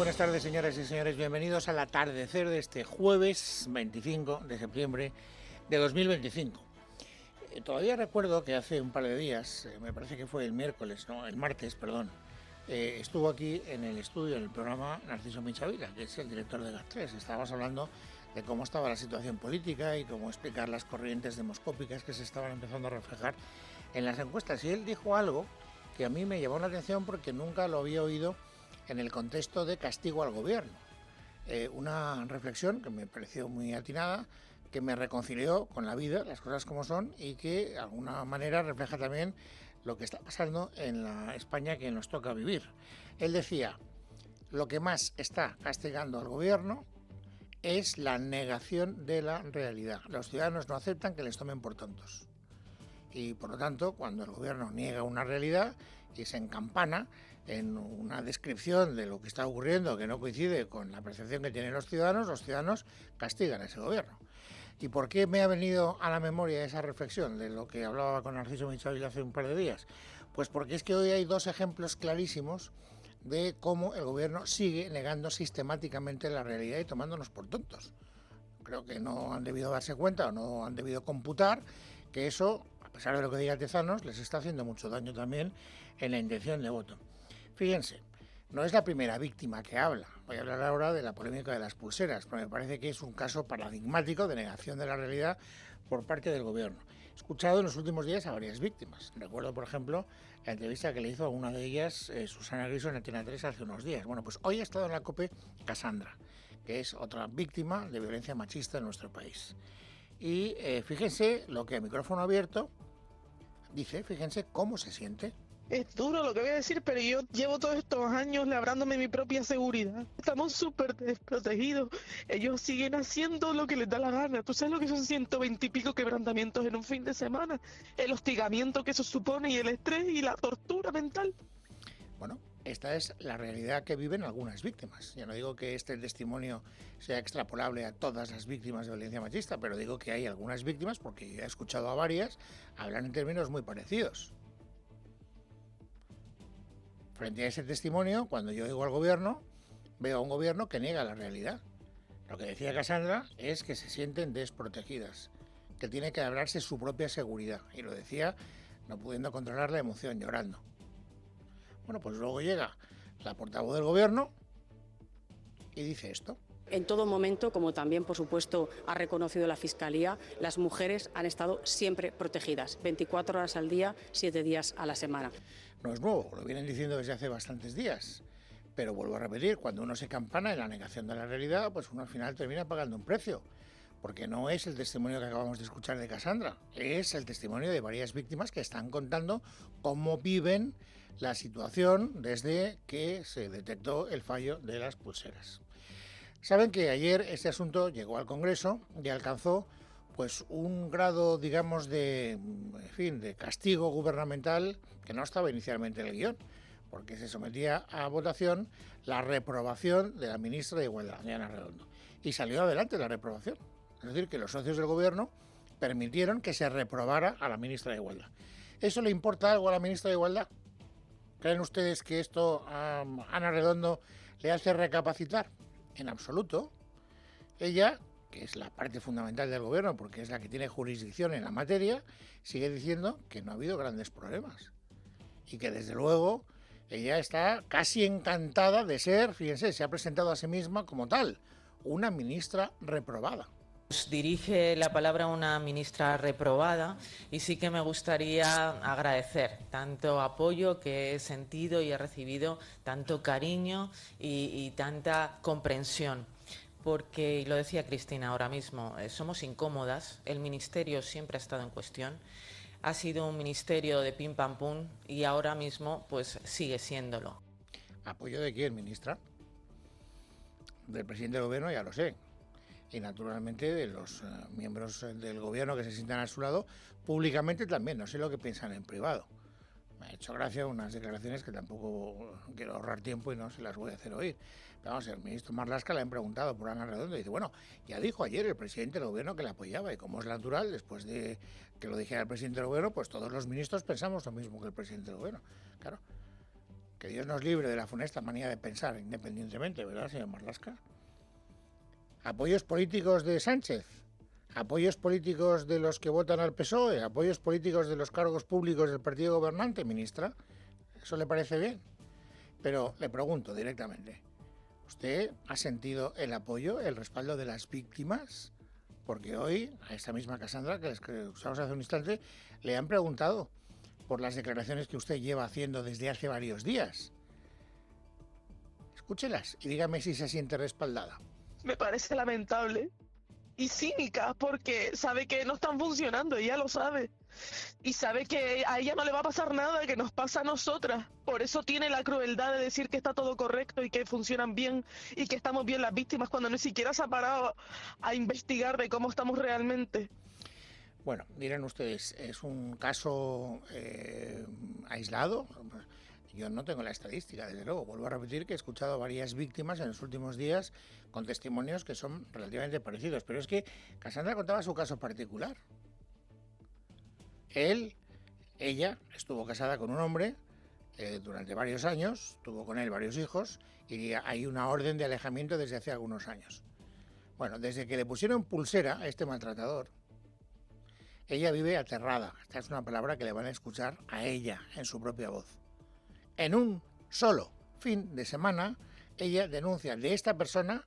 buenas tardes, señoras y señores. Bienvenidos al atardecer de este jueves 25 de septiembre de 2025. Todavía recuerdo que hace un par de días, me parece que fue el martes, estuvo aquí en el estudio, en el programa, Narciso Michavila, que es el director de GAT3. Estábamos hablando de cómo estaba la situación política y cómo explicar las corrientes demoscópicas que se estaban empezando a reflejar en las encuestas. Y él dijo algo que a mí me llamó la atención porque nunca lo había oído en el contexto de castigo al gobierno. Una reflexión que me pareció muy atinada, que me reconcilió con la vida, las cosas como son, y que de alguna manera refleja también lo que está pasando en la España que nos toca vivir. Él decía, lo que más está castigando al gobierno es la negación de la realidad. Los ciudadanos no aceptan que les tomen por tontos. Y por lo tanto, cuando el gobierno niega una realidad y se encampana en una descripción de lo que está ocurriendo que no coincide con la percepción que tienen los ciudadanos castigan a ese gobierno. ¿Y por qué me ha venido a la memoria esa reflexión de lo que hablaba con Narciso Michavila hace un par de días? Pues porque es que hoy hay dos ejemplos clarísimos de cómo el gobierno sigue negando sistemáticamente la realidad y tomándonos por tontos. Creo que no han debido darse cuenta o no han debido computar que eso, a pesar de lo que diga Tezanos, les está haciendo mucho daño también en la intención de voto. Fíjense, no es la primera víctima que habla. Voy a hablar ahora de la polémica de las pulseras, porque me parece que es un caso paradigmático de negación de la realidad por parte del gobierno. He escuchado en los últimos días a varias víctimas. Recuerdo, por ejemplo, la entrevista que le hizo a una de ellas, Susana Griso, en Antena 3 hace unos días. Bueno, pues hoy ha estado en la COPE Cassandra, que es otra víctima de violencia machista en nuestro país. Y fíjense lo que a micrófono abierto dice, fíjense cómo se siente. Es duro lo que voy a decir, pero yo llevo todos estos años labrándome mi propia seguridad. Estamos súper desprotegidos. Ellos siguen haciendo lo que les da la gana. ¿Tú sabes lo que son 120 y pico quebrantamientos en un fin de semana? El hostigamiento que eso supone y el estrés y la tortura mental. Bueno, esta es la realidad que viven algunas víctimas. Yo no digo que este testimonio sea extrapolable a todas las víctimas de violencia machista, pero digo que hay algunas víctimas, porque he escuchado a varias, hablan en términos muy parecidos. Frente a ese testimonio, cuando yo oigo al gobierno, veo a un gobierno que niega la realidad. Lo que decía Cassandra es que se sienten desprotegidas, que tiene que hablarse su propia seguridad. Y lo decía no pudiendo controlar la emoción, llorando. Bueno, pues luego llega la portavoz del gobierno y dice esto. En todo momento, como también, por supuesto, ha reconocido la Fiscalía, las mujeres han estado siempre protegidas, 24 horas al día, 7 días a la semana. No es nuevo, lo vienen diciendo desde hace bastantes días. Pero vuelvo a repetir, cuando uno se campana en la negación de la realidad, pues uno al final termina pagando un precio. Porque no es el testimonio que acabamos de escuchar de Cassandra, es el testimonio de varias víctimas que están contando cómo viven la situación desde que se detectó el fallo de las pulseras. Saben que ayer este asunto llegó al Congreso y alcanzó pues un grado, digamos, de castigo gubernamental que no estaba inicialmente en el guión, porque se sometía a votación la reprobación de la ministra de Igualdad, Ana Redondo, y salió adelante la reprobación. Es decir, que los socios del gobierno permitieron que se reprobara a la ministra de Igualdad. ¿Eso le importa algo a la ministra de Igualdad? ¿Creen ustedes que esto a Ana Redondo le hace recapacitar? En absoluto. Ella, que es la parte fundamental del gobierno, porque es la que tiene jurisdicción en la materia, sigue diciendo que no ha habido grandes problemas. Y que desde luego ella está casi encantada de ser, fíjense, se ha presentado a sí misma como tal, una ministra reprobada. Dirige la palabra una ministra reprobada y sí que me gustaría agradecer tanto apoyo que he sentido y he recibido, tanto cariño y tanta comprensión. Porque, y lo decía Cristina ahora mismo, somos incómodas, el ministerio siempre ha estado en cuestión, ha sido un ministerio de pim pam pum y ahora mismo pues sigue siéndolo. ¿Apoyo de quién, ministra? Del presidente del gobierno, ya lo sé. Y naturalmente de los miembros del gobierno que se sientan a su lado, públicamente también, no sé lo que piensan en privado. Me ha hecho gracia unas declaraciones que tampoco quiero ahorrar tiempo y no se las voy a hacer oír. Pero vamos, el ministro Marlaska le han preguntado por Ana Redondo y dice, bueno, ya dijo ayer el presidente del gobierno que la apoyaba y como es natural, después de que lo dijera el presidente del gobierno, pues todos los ministros pensamos lo mismo que el presidente del gobierno. Claro, Que Dios nos libre de la funesta manía de pensar independientemente, ¿verdad, señor Marlaska? Apoyos políticos de Sánchez, apoyos políticos de los que votan al PSOE, apoyos políticos de los cargos públicos del partido gobernante, ministra. ¿Eso le parece bien? Pero le pregunto directamente, ¿usted ha sentido el apoyo, el respaldo de las víctimas? Porque hoy, a esta misma Cassandra, que usamos hace un instante, le han preguntado por las declaraciones que usted lleva haciendo desde hace varios días. Escúchelas y dígame si se siente respaldada. Me parece lamentable y cínica porque sabe que no están funcionando, ella lo sabe. Y sabe que a ella no le va a pasar nada que nos pasa a nosotras. Por eso tiene la crueldad de decir que está todo correcto y que funcionan bien y que estamos bien las víctimas cuando ni siquiera se ha parado a investigar de cómo estamos realmente. Bueno, dirán ustedes, ¿es un caso aislado? Yo no tengo la estadística, desde luego. Vuelvo a repetir que he escuchado a varias víctimas en los últimos días con testimonios que son relativamente parecidos. Pero es que Cassandra contaba su caso particular. Ella estuvo casada con un hombre durante varios años, tuvo con él varios hijos y hay una orden de alejamiento desde hace algunos años. Bueno, desde que le pusieron pulsera a este maltratador, ella vive aterrada. Esta es una palabra que le van a escuchar a ella en su propia voz. En un solo fin de semana, ella denuncia de esta persona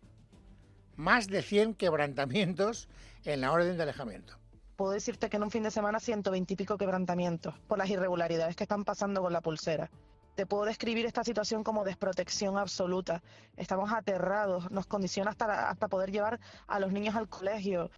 más de 100 quebrantamientos en la orden de alejamiento. Puedo decirte que en un fin de semana 120 y pico quebrantamientos por las irregularidades que están pasando con la pulsera. Te puedo describir esta situación como desprotección absoluta. Estamos aterrados, nos condiciona hasta poder llevar a los niños al colegio.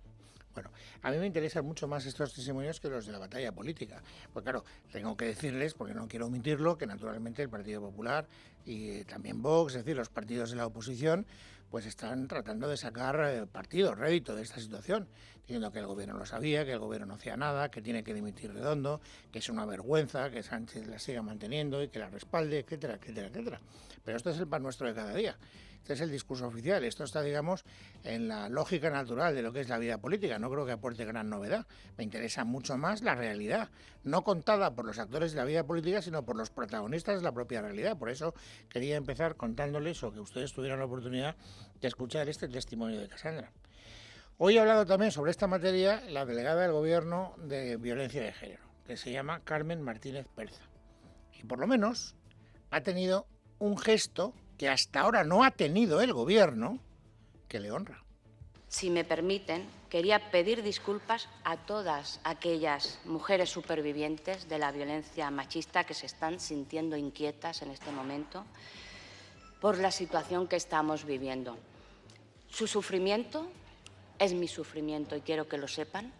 Bueno, a mí me interesan mucho más estos testimonios que los de la batalla política. Pues claro, tengo que decirles, porque no quiero omitirlo, que naturalmente el Partido Popular y también Vox, es decir, los partidos de la oposición, pues están tratando de sacar partido, rédito de esta situación, diciendo que el gobierno lo sabía, que el gobierno no hacía nada, que tiene que dimitir Redondo, que es una vergüenza que Sánchez la siga manteniendo y que la respalde, etcétera, etcétera, etcétera. Pero esto es el pan nuestro de cada día. Este es el discurso oficial. Esto está, digamos, en la lógica natural de lo que es la vida política. No creo que aporte gran novedad. Me interesa mucho más la realidad, no contada por los actores de la vida política, sino por los protagonistas de la propia realidad. Por eso quería empezar contándoles, o que ustedes tuvieran la oportunidad de escuchar este testimonio de Cassandra. Hoy ha hablado también sobre esta materia la delegada del Gobierno de Violencia de Género, que se llama Carmen Martínez Perza. Y por lo menos ha tenido un gesto que hasta ahora no ha tenido el Gobierno, que le honra. Si me permiten, quería pedir disculpas a todas aquellas mujeres supervivientes de la violencia machista que se están sintiendo inquietas en este momento por la situación que estamos viviendo. Su sufrimiento es mi sufrimiento y quiero que lo sepan.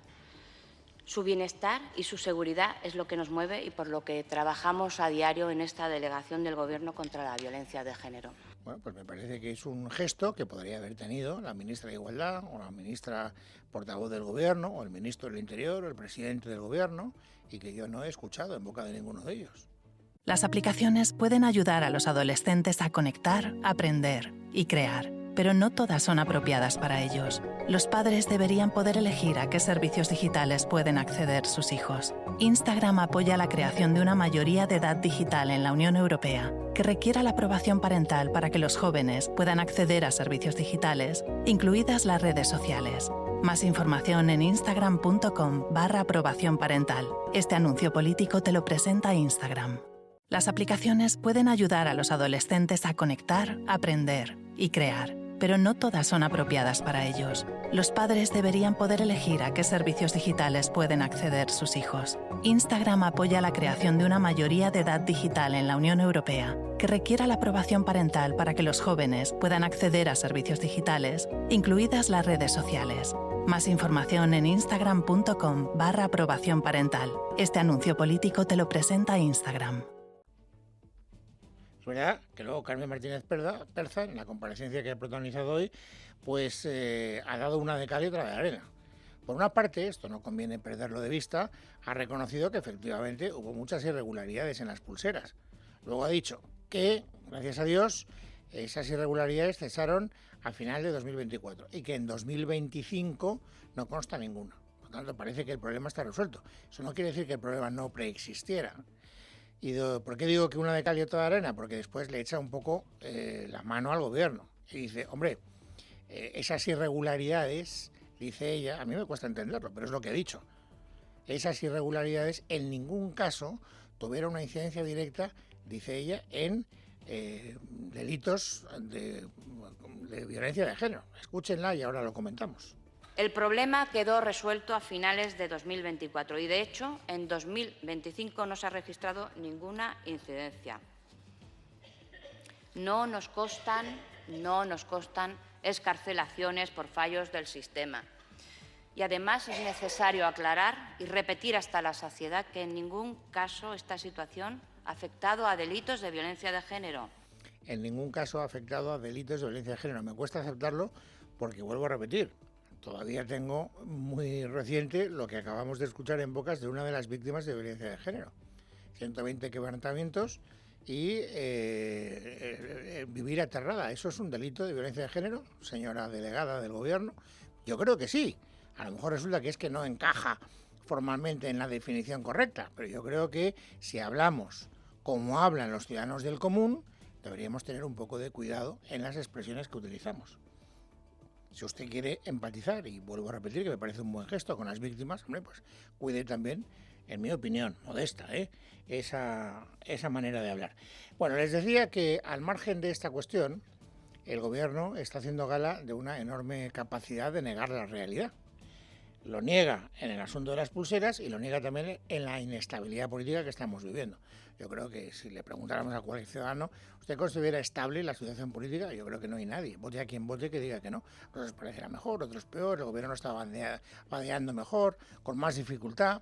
Su bienestar y su seguridad es lo que nos mueve y por lo que trabajamos a diario en esta delegación del Gobierno contra la violencia de género. Bueno, pues me parece que es un gesto que podría haber tenido la ministra de Igualdad o la ministra portavoz del Gobierno o el ministro del Interior o el presidente del Gobierno y que yo no he escuchado en boca de ninguno de ellos. Las aplicaciones pueden ayudar a los adolescentes a conectar, aprender y crear, pero no todas son apropiadas para ellos. Los padres deberían poder elegir a qué servicios digitales pueden acceder sus hijos. Instagram apoya la creación de una mayoría de edad digital en la Unión Europea que requiera la aprobación parental para que los jóvenes puedan acceder a servicios digitales, incluidas las redes sociales. Más información en instagram.com/aprobación parental. Este anuncio político te lo presenta Instagram. Las aplicaciones pueden ayudar a los adolescentes a conectar, aprender y crear, pero no todas son apropiadas para ellos. Los padres deberían poder elegir a qué servicios digitales pueden acceder sus hijos. Instagram apoya la creación de una mayoría de edad digital en la Unión Europea que requiera la aprobación parental para que los jóvenes puedan acceder a servicios digitales, incluidas las redes sociales. Más información en instagram.com/aprobación parental. Este anuncio político te lo presenta Instagram. Es verdad que luego Carmen Martínez Perza, en la comparecencia que ha protagonizado hoy, pues ha dado una de cal y otra de arena. Por una parte, esto no conviene perderlo de vista, ha reconocido que efectivamente hubo muchas irregularidades en las pulseras. Luego ha dicho que, gracias a Dios, esas irregularidades cesaron a final de 2024 y que en 2025 no consta ninguna. Por lo tanto, parece que el problema está resuelto. Eso no quiere decir que el problema no preexistiera. ¿Por qué digo que una de cal y otra de arena? Porque después le echa un poco la mano al gobierno y dice, hombre, esas irregularidades, dice ella, a mí me cuesta entenderlo, pero es lo que he dicho, esas irregularidades en ningún caso tuvieron una incidencia directa, dice ella, en delitos de violencia de género. Escúchenla y ahora lo comentamos. El problema quedó resuelto a finales de 2024 y, de hecho, en 2025 no se ha registrado ninguna incidencia. No nos constan excarcelaciones por fallos del sistema. Y, además, es necesario aclarar y repetir hasta la saciedad que en ningún caso esta situación ha afectado a delitos de violencia de género. En ningún caso ha afectado a delitos de violencia de género. Me cuesta aceptarlo porque, vuelvo a repetir, todavía tengo muy reciente lo que acabamos de escuchar en bocas de una de las víctimas de violencia de género. 120 quebrantamientos y vivir aterrada. ¿Eso es un delito de violencia de género, señora delegada del Gobierno? Yo creo que sí. A lo mejor resulta que es que no encaja formalmente en la definición correcta, pero yo creo que si hablamos como hablan los ciudadanos del común, deberíamos tener un poco de cuidado en las expresiones que utilizamos. Si usted quiere empatizar, y vuelvo a repetir que me parece un buen gesto con las víctimas, hombre, pues cuide también, en mi opinión, modesta, esa manera de hablar. Bueno, les decía que al margen de esta cuestión, el Gobierno está haciendo gala de una enorme capacidad de negar la realidad. Lo niega en el asunto de las pulseras y lo niega también en la inestabilidad política que estamos viviendo. Yo creo que si le preguntáramos a cualquier ciudadano, ¿usted considera estable la situación política? Yo creo que no hay nadie, vote a quien vote, que diga que no. Otros parecerá mejor, otros peor, el gobierno está bandeando mejor, con más dificultad,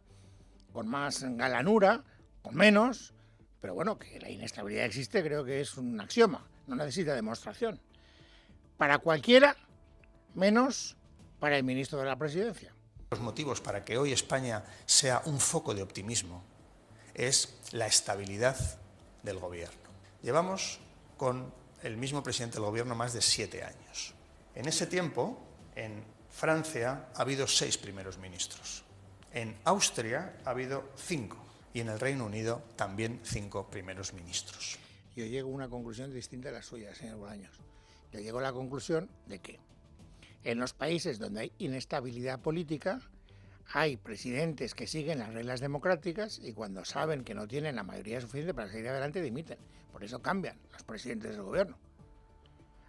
con más galanura, con menos, pero bueno, que la inestabilidad existe creo que es un axioma, no necesita demostración. Para cualquiera, menos para el ministro de la Presidencia. Los motivos para que hoy España sea un foco de optimismo es la estabilidad del Gobierno. Llevamos con el mismo presidente del Gobierno más de 7 años. En ese tiempo, en Francia ha habido 6 primeros ministros, en Austria ha habido 5 y en el Reino Unido también 5 primeros ministros. Yo llego a una conclusión distinta a la suya, señor Bolaños. Yo llego a la conclusión de que en los países donde hay inestabilidad política, hay presidentes que siguen las reglas democráticas y cuando saben que no tienen la mayoría suficiente para seguir adelante, dimiten. Por eso cambian los presidentes del gobierno.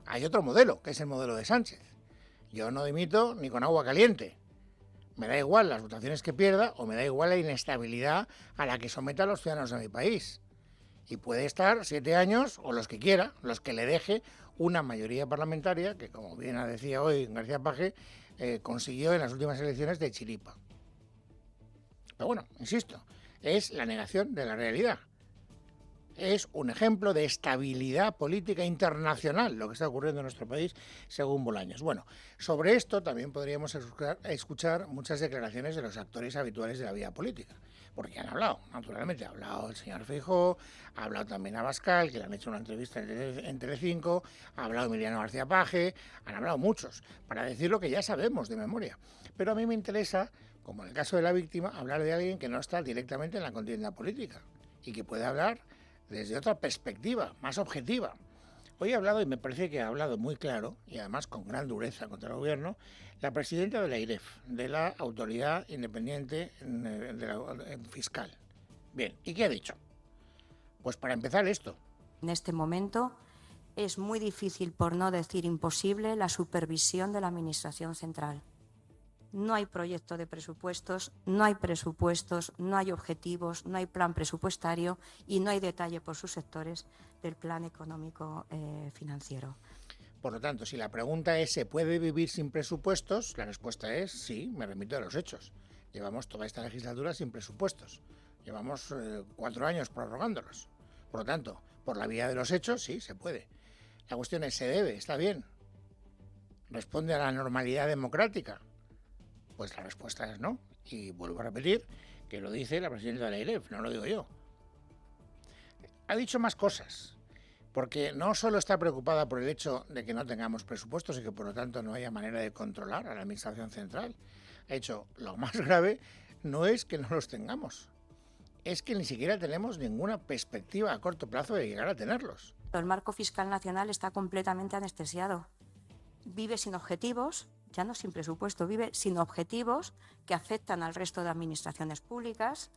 Hay otro modelo, que es el modelo de Sánchez. Yo no dimito ni con agua caliente. Me da igual las votaciones que pierda o me da igual la inestabilidad a la que someta a los ciudadanos de mi país. Y puede estar 7 años o los que quiera, los que le deje una mayoría parlamentaria que, como bien decía hoy García Paje, consiguió en las últimas elecciones de chiripa. Pero bueno, insisto, es la negación de la realidad. Es un ejemplo de estabilidad política internacional lo que está ocurriendo en nuestro país, según Bolaños. Bueno, sobre esto también podríamos escuchar muchas declaraciones de los actores habituales de la vida política, porque han hablado, naturalmente, ha hablado el señor Feijóo, ha hablado también Abascal, que le han hecho una entrevista en Telecinco, ha hablado Emiliano García Paje, han hablado muchos, para decir lo que ya sabemos de memoria. Pero a mí me interesa, como en el caso de la víctima, hablar de alguien que no está directamente en la contienda política y que puede hablar desde otra perspectiva, más objetiva. Hoy ha hablado, y me parece que ha hablado muy claro, y además con gran dureza contra el gobierno, la presidenta de la AIREF, de la Autoridad Independiente Fiscal. Bien, ¿y qué ha dicho? Pues para empezar esto. En este momento es muy difícil, por no decir imposible, la supervisión de la Administración Central. No hay proyecto de presupuestos, no hay objetivos, no hay plan presupuestario y no hay detalle por sus sectores del plan económico financiero. Por lo tanto, si la pregunta es ¿se puede vivir sin presupuestos? La respuesta es sí, me remito a los hechos. Llevamos toda esta legislatura sin presupuestos. Llevamos 4 años prorrogándolos. Por lo tanto, por la vía de los hechos, sí, se puede. La cuestión es, ¿se debe? ¿Está bien? ¿Responde a la normalidad democrática? Pues la respuesta es no. Y vuelvo a repetir que lo dice la presidenta de la AIREF, no lo digo yo. Ha dicho más cosas, porque no solo está preocupada por el hecho de que no tengamos presupuestos y que por lo tanto no haya manera de controlar a la Administración Central. Ha dicho, lo más grave no es que no los tengamos, es que ni siquiera tenemos ninguna perspectiva a corto plazo de llegar a tenerlos. El marco fiscal nacional está completamente anestesiado. Vive sin objetivos, ya no sin presupuesto, vive sin objetivos que afectan al resto de administraciones públicas.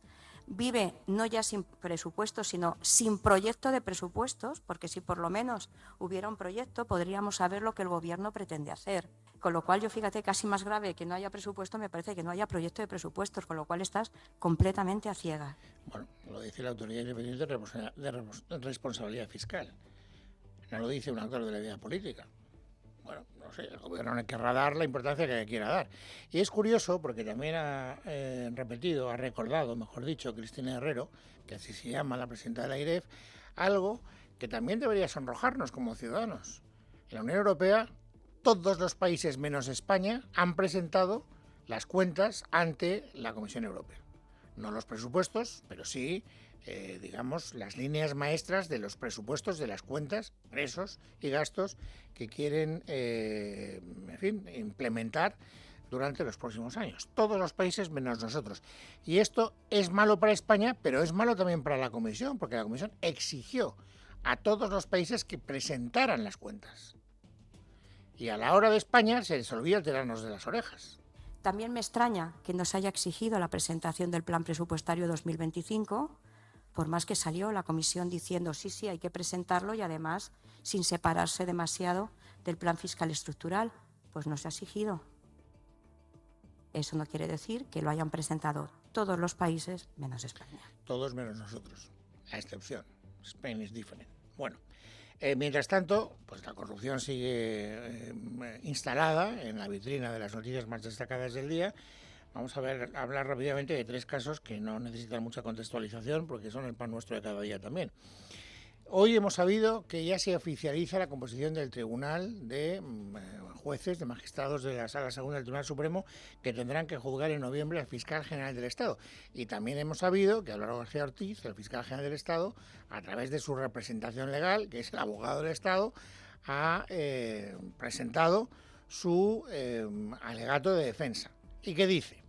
Vive no ya sin presupuestos, sino sin proyecto de presupuestos, porque si por lo menos hubiera un proyecto podríamos saber lo que el Gobierno pretende hacer. Con lo cual, yo fíjate, casi más grave que no haya presupuesto me parece que no haya proyecto de presupuestos, con lo cual estás completamente a ciegas. Bueno, lo dice la Autoridad Independiente de Responsabilidad Fiscal, no lo dice un actor de la vida política. Bueno, no sé, el Gobierno no querrá dar la importancia que quiera dar. Y es curioso porque también ha recordado, mejor dicho, Cristina Herrero, que así se llama la presidenta de la AIREF, algo que también debería sonrojarnos como ciudadanos. En la Unión Europea, todos los países menos España han presentado las cuentas ante la Comisión Europea. No los presupuestos, pero sí, digamos, las líneas maestras de los presupuestos, de las cuentas, ingresos y gastos que quieren, implementar durante los próximos años. Todos los países menos nosotros. Y esto es malo para España, pero es malo también para la Comisión, porque la Comisión exigió a todos los países que presentaran las cuentas. Y a la hora de España se les olvida tirarnos de las orejas. También me extraña que nos haya exigido la presentación del Plan Presupuestario 2025, por más que salió la Comisión diciendo sí, hay que presentarlo y además sin separarse demasiado del Plan Fiscal Estructural. Pues no se ha exigido. Eso no quiere decir que lo hayan presentado todos los países menos España. Todos menos nosotros, a excepción. Spain is different. Bueno. Mientras tanto, pues la corrupción sigue instalada en la vitrina de las noticias más destacadas del día. Vamos a hablar rápidamente de 3 casos que no necesitan mucha contextualización porque son el pan nuestro de cada día también. Hoy hemos sabido que ya se oficializa la composición del Tribunal de jueces, de magistrados de la Sala Segunda del Tribunal Supremo, que tendrán que juzgar en noviembre al Fiscal General del Estado. Y también hemos sabido que Álvaro García Ortiz, el Fiscal General del Estado, a través de su representación legal, que es el abogado del Estado, ha presentado su alegato de defensa. ¿Y qué dice?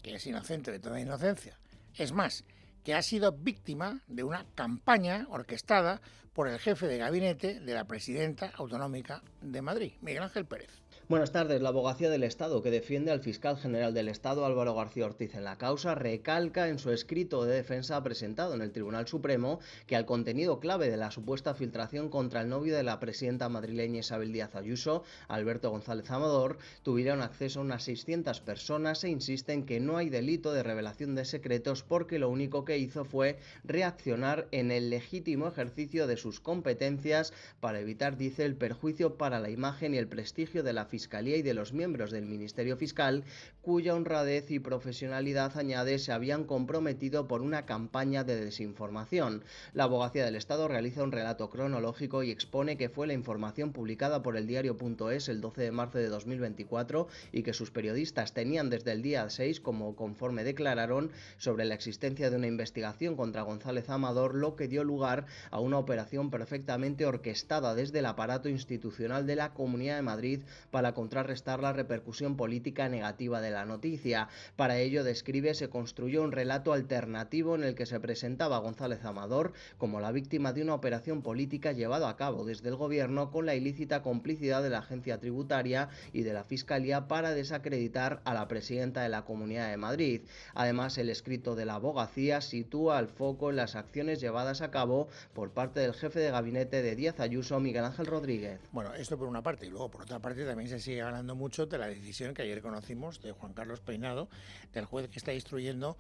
Que es inocente de toda inocencia. Es más, que ha sido víctima de una campaña orquestada por el jefe de gabinete de la presidenta autonómica de Madrid, Miguel Ángel Pérez. Buenas tardes. La Abogacía del Estado, que defiende al Fiscal General del Estado, Álvaro García Ortiz, en la causa, recalca en su escrito de defensa presentado en el Tribunal Supremo que al contenido clave de la supuesta filtración contra el novio de la presidenta madrileña Isabel Díaz Ayuso, Alberto González Amador, tuvieron acceso a unas 600 personas e insiste en que no hay delito de revelación de secretos porque lo único que hizo fue reaccionar en el legítimo ejercicio de sus competencias para evitar, dice, el perjuicio para la imagen y el prestigio de la Fiscalía y de los miembros del Ministerio Fiscal, cuya honradez y profesionalidad, añade, se habían comprometido por una campaña de desinformación. La Abogacía del Estado realiza un relato cronológico y expone que fue la información publicada por el diario.es el 12 de marzo de 2024 y que sus periodistas tenían desde el día 6, como conforme declararon, sobre la existencia de una investigación contra González Amador, lo que dio lugar a una operación perfectamente orquestada desde el aparato institucional de la Comunidad de Madrid para contrarrestar la repercusión política negativa de la noticia. Para ello, describe, se construyó un relato alternativo en el que se presentaba a González Amador como la víctima de una operación política llevada a cabo desde el gobierno con la ilícita complicidad de la agencia tributaria y de la Fiscalía para desacreditar a la presidenta de la Comunidad de Madrid. Además, el escrito de la Abogacía sitúa el foco en las acciones llevadas a cabo por parte del jefe de gabinete de Díaz Ayuso, Miguel Ángel Rodríguez. Bueno, esto por una parte, y luego por otra parte también se sigue hablando mucho de la decisión que ayer conocimos de Juan Carlos Peinado, del juez que está instruyendo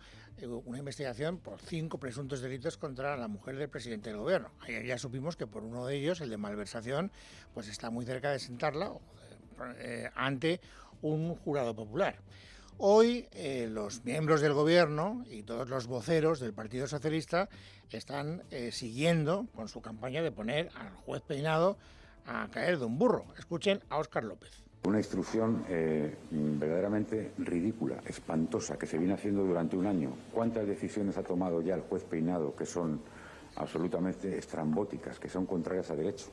una investigación por 5 presuntos delitos contra la mujer del presidente del gobierno. Ayer ya supimos que por uno de ellos, el de malversación, pues está muy cerca de sentarla ante un jurado popular. Hoy los miembros del gobierno y todos los voceros del Partido Socialista están siguiendo con su campaña de poner al juez Peinado a caer de un burro. Escuchen a Óscar López. Una instrucción verdaderamente ridícula, espantosa, que se viene haciendo durante un año. ¿Cuántas decisiones ha tomado ya el juez Peinado que son absolutamente estrambóticas, que son contrarias a derecho?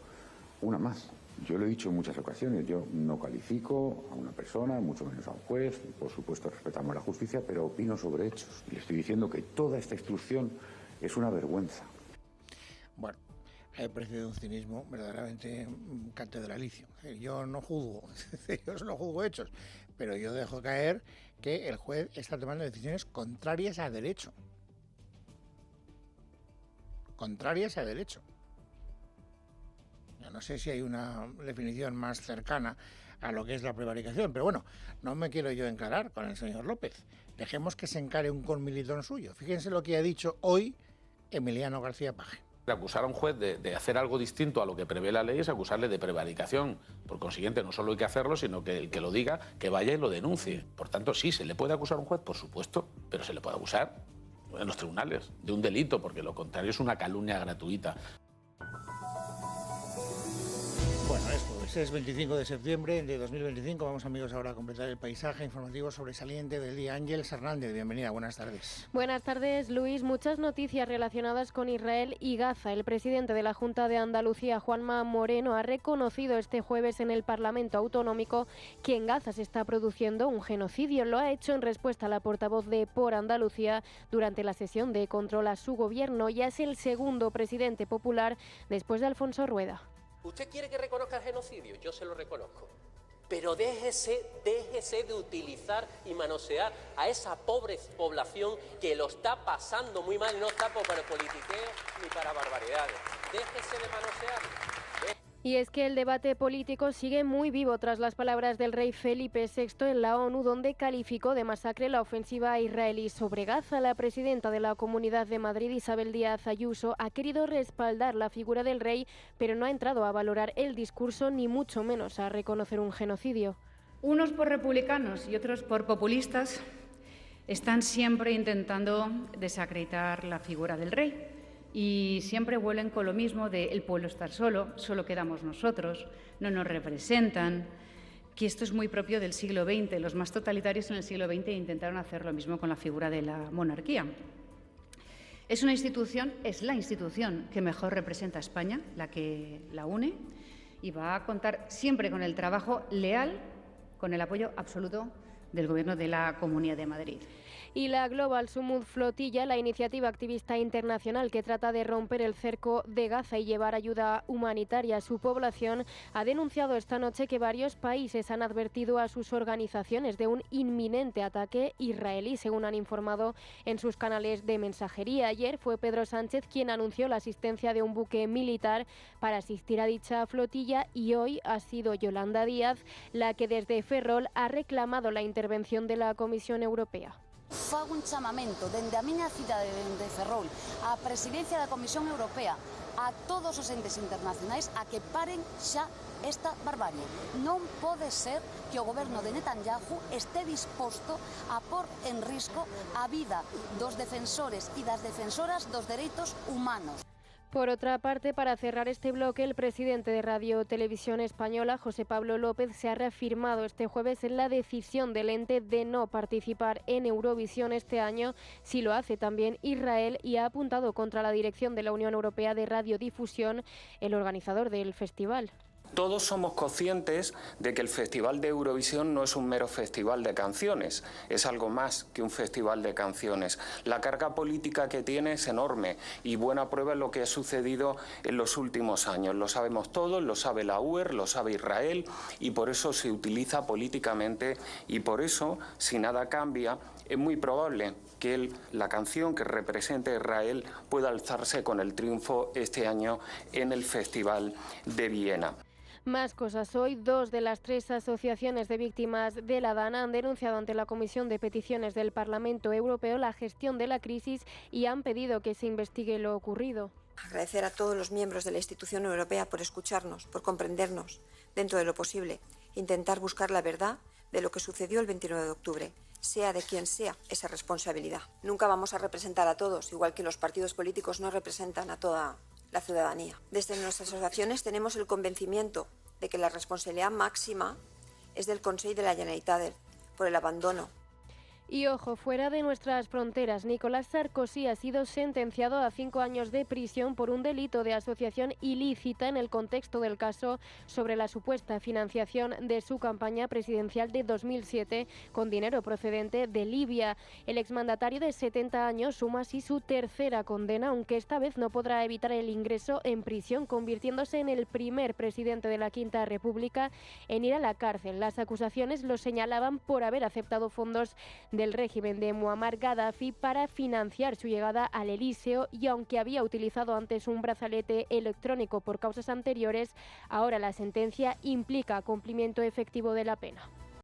Una más. Yo lo he dicho en muchas ocasiones, yo no califico a una persona, mucho menos a un juez, por supuesto respetamos la justicia, pero opino sobre hechos. Y le estoy diciendo que toda esta instrucción es una vergüenza. Bueno, me parece un cinismo verdaderamente catedralicio. Yo no juzgo, yo solo juzgo hechos, pero yo dejo caer que el juez está tomando decisiones contrarias al derecho. Contrarias al derecho. Yo no sé si hay una definición más cercana a lo que es la prevaricación, pero bueno, no me quiero yo encarar con el señor López. Dejemos que se encare un conmilitón suyo. Fíjense lo que ha dicho hoy Emiliano García Paje. Acusar a un juez de hacer algo distinto a lo que prevé la ley es acusarle de prevaricación. Por consiguiente, no solo hay que hacerlo, sino que el que lo diga, que vaya y lo denuncie. Por tanto, sí, se le puede acusar a un juez, por supuesto, pero se le puede acusar en los tribunales de un delito, porque lo contrario es una calumnia gratuita. Bueno, esto es 25 de septiembre de 2025. Vamos, amigos, ahora a completar el paisaje informativo sobresaliente del día. Ángeles Hernández, bienvenida, buenas tardes. Buenas tardes, Luis. Muchas noticias relacionadas con Israel y Gaza. El presidente de la Junta de Andalucía, Juanma Moreno, ha reconocido este jueves en el Parlamento Autonómico que en Gaza se está produciendo un genocidio. Lo ha hecho en respuesta a la portavoz de Por Andalucía durante la sesión de control a su gobierno. Ya es el segundo presidente popular después de Alfonso Rueda. ¿Usted quiere que reconozca el genocidio? Yo se lo reconozco. Pero déjese de utilizar y manosear a esa pobre población que lo está pasando muy mal y no está para politiqueo ni para barbaridades. Déjese de manosear. Y es que el debate político sigue muy vivo tras las palabras del rey Felipe VI en la ONU, donde calificó de masacre la ofensiva israelí sobre Gaza. La presidenta de la Comunidad de Madrid, Isabel Díaz Ayuso, ha querido respaldar la figura del rey, pero no ha entrado a valorar el discurso, ni mucho menos a reconocer un genocidio. Unos por republicanos y otros por populistas están siempre intentando desacreditar la figura del rey. Y siempre vuelven con lo mismo de el pueblo está solo quedamos nosotros, no nos representan, que esto es muy propio del siglo XX. Los más totalitarios en el siglo XX intentaron hacer lo mismo con la figura de la monarquía. Es la institución que mejor representa a España, la que la une, y va a contar siempre con el trabajo leal, con el apoyo absoluto del Gobierno de la Comunidad de Madrid. Y la Global Summit Flotilla, la iniciativa activista internacional que trata de romper el cerco de Gaza y llevar ayuda humanitaria a su población, ha denunciado esta noche que varios países han advertido a sus organizaciones de un inminente ataque israelí, según han informado en sus canales de mensajería. Ayer fue Pedro Sánchez quien anunció la asistencia de un buque militar para asistir a dicha flotilla, y hoy ha sido Yolanda Díaz la que desde Ferrol ha reclamado la intervención de la Comisión Europea. Fago un chamamento dende a miña cidade de Ferrol á Presidencia da Comisión Europea, a todos os entes internacionais, a que paren xa esta barbarie. Non pode ser que o goberno de Netanyahu este disposto a pôr en risco a vida dos defensores e das defensoras dos dereitos humanos. Por otra parte, para cerrar este bloque, el presidente de Radio Televisión Española, José Pablo López, se ha reafirmado este jueves en la decisión del ente de no participar en Eurovisión este año, si lo hace también Israel, y ha apuntado contra la dirección de la Unión Europea de Radiodifusión, el organizador del festival. Todos somos conscientes de que el Festival de Eurovisión no es un mero festival de canciones, es algo más que un festival de canciones. La carga política que tiene es enorme y buena prueba es lo que ha sucedido en los últimos años. Lo sabemos todos, lo sabe la UER, lo sabe Israel, y por eso se utiliza políticamente, y por eso, si nada cambia, es muy probable que la canción que represente a Israel pueda alzarse con el triunfo este año en el Festival de Viena. Más cosas. Hoy, 2 de las 3 asociaciones de víctimas de la DANA han denunciado ante la Comisión de Peticiones del Parlamento Europeo la gestión de la crisis y han pedido que se investigue lo ocurrido. Agradecer a todos los miembros de la institución europea por escucharnos, por comprendernos, dentro de lo posible, intentar buscar la verdad de lo que sucedió el 29 de octubre, sea de quien sea esa responsabilidad. Nunca vamos a representar a todos, igual que los partidos políticos no representan a toda la ciudadanía. Desde nuestras asociaciones tenemos el convencimiento de que la responsabilidad máxima es del Consell de la Generalitat por el abandono. Y ojo, fuera de nuestras fronteras, Nicolás Sarkozy ha sido sentenciado a 5 años de prisión por un delito de asociación ilícita en el contexto del caso sobre la supuesta financiación de su campaña presidencial de 2007 con dinero procedente de Libia. El exmandatario de 70 años suma así su tercera condena, aunque esta vez no podrá evitar el ingreso en prisión, convirtiéndose en el primer presidente de la Quinta República en ir a la cárcel. Las acusaciones lo señalaban por haber aceptado fondos del régimen de Muammar Gaddafi para financiar su llegada al Elíseo, y aunque había utilizado antes un brazalete electrónico por causas anteriores, ahora la sentencia implica cumplimiento efectivo de la pena.